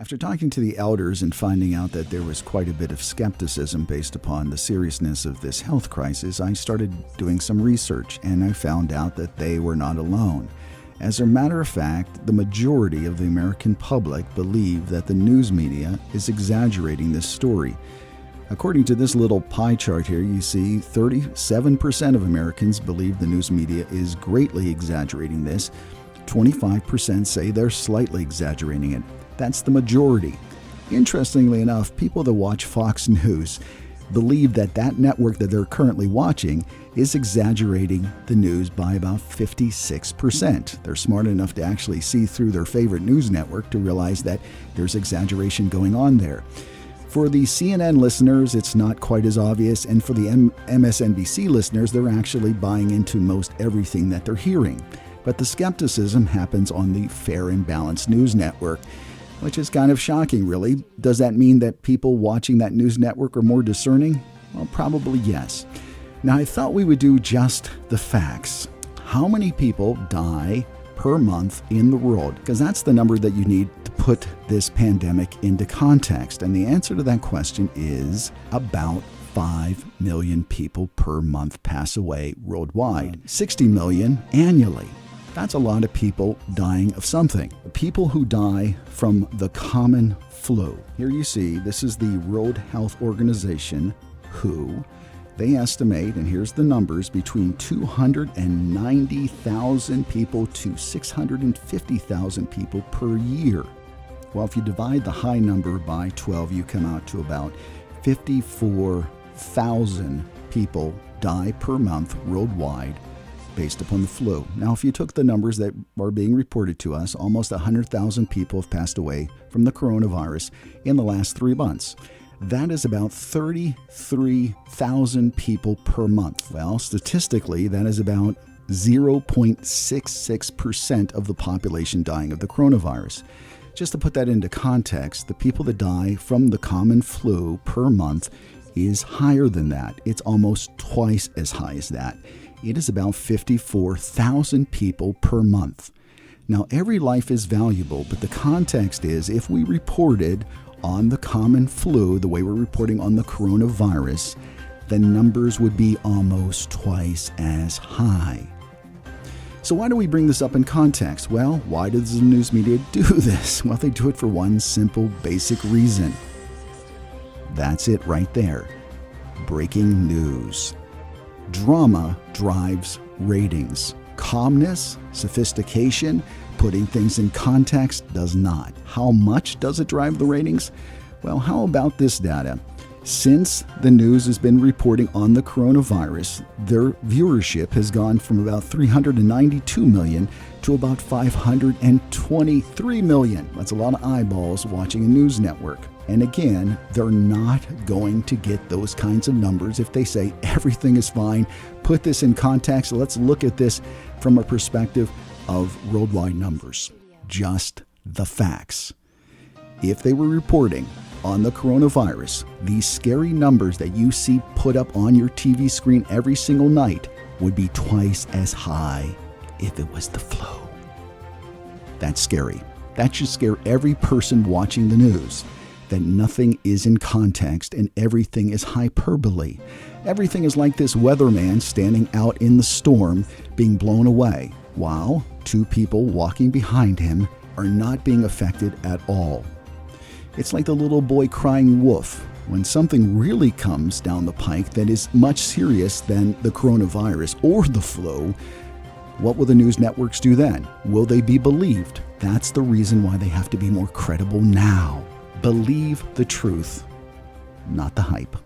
After talking to the elders and finding out that there was quite a bit of skepticism based upon the seriousness of this health crisis, I started doing some research and I found out that they were not alone. As a matter of fact, the majority of the American public believe that the news media is exaggerating this story. According to this little pie chart here, you see 37% of Americans believe the news media is greatly exaggerating this. 25% say they're slightly exaggerating it. That's the majority. Interestingly enough, people that watch Fox News believe that that network that they're currently watching is exaggerating the news by about 56%. They're smart enough to actually see through their favorite news network to realize that there's exaggeration going on there. For the CNN listeners, it's not quite as obvious, and for the MSNBC listeners, they're actually buying into most everything that they're hearing. But the skepticism happens on the Fair and Balanced News Network, which is kind of shocking, really. Does that mean that people watching that news network are more discerning? Well, probably yes. Now, I thought we would do just the facts. How many people die per month in the world? Because that's the number that you need to put this pandemic into context. And the answer to that question is about 5 million people per month pass away worldwide, 60 million annually. That's a lot of people dying of something. People who die from the common flu. Here you see, this is the World Health Organization, WHO. They estimate, and here's the numbers, between 290,000 people to 650,000 people per year. Well, if you divide the high number by 12, you come out to about 54,000 people die per month worldwide based upon the flu. Now, if you took the numbers that are being reported to us, almost 100,000 people have passed away from the coronavirus in the last 3 months. That is about 33,000 people per month. Well, statistically, that is about 0.66% of the population dying of the coronavirus. Just to put that into context, the people that die from the common flu per month is higher than that. It's almost twice as high as that. It is about 54,000 people per month. Now, every life is valuable, but the context is if we reported on the common flu the way we're reporting on the coronavirus, the numbers would be almost twice as high. So why do we bring this up in context? Well, why does the news media do this? Well, they do it for one simple, basic reason. That's it right there. Breaking news. Drama drives ratings. Calmness, sophistication, putting things in context does not. How much does it drive the ratings? Well, how about this data? Since the news has been reporting on the coronavirus, their viewership has gone from about 392 million to about 523 million. That's a lot of eyeballs watching a news network. And again, they're not going to get those kinds of numbers if they say everything is fine. Put this in context. Let's look at this from a perspective of worldwide numbers. Just the facts. If they were reporting on the coronavirus, these scary numbers that you see put up on your TV screen every single night would be twice as high if it was the flu. That's scary. That should scare every person watching the news. That nothing is in context and everything is hyperbole. Everything is like this weatherman standing out in the storm being blown away, while 2 people walking behind him are not being affected at all. It's like the little boy crying wolf. When something really comes down the pike that is much serious than the coronavirus or the flu, what will the news networks do then? Will they be believed? That's the reason why they have to be more credible now. Believe the truth, not the hype.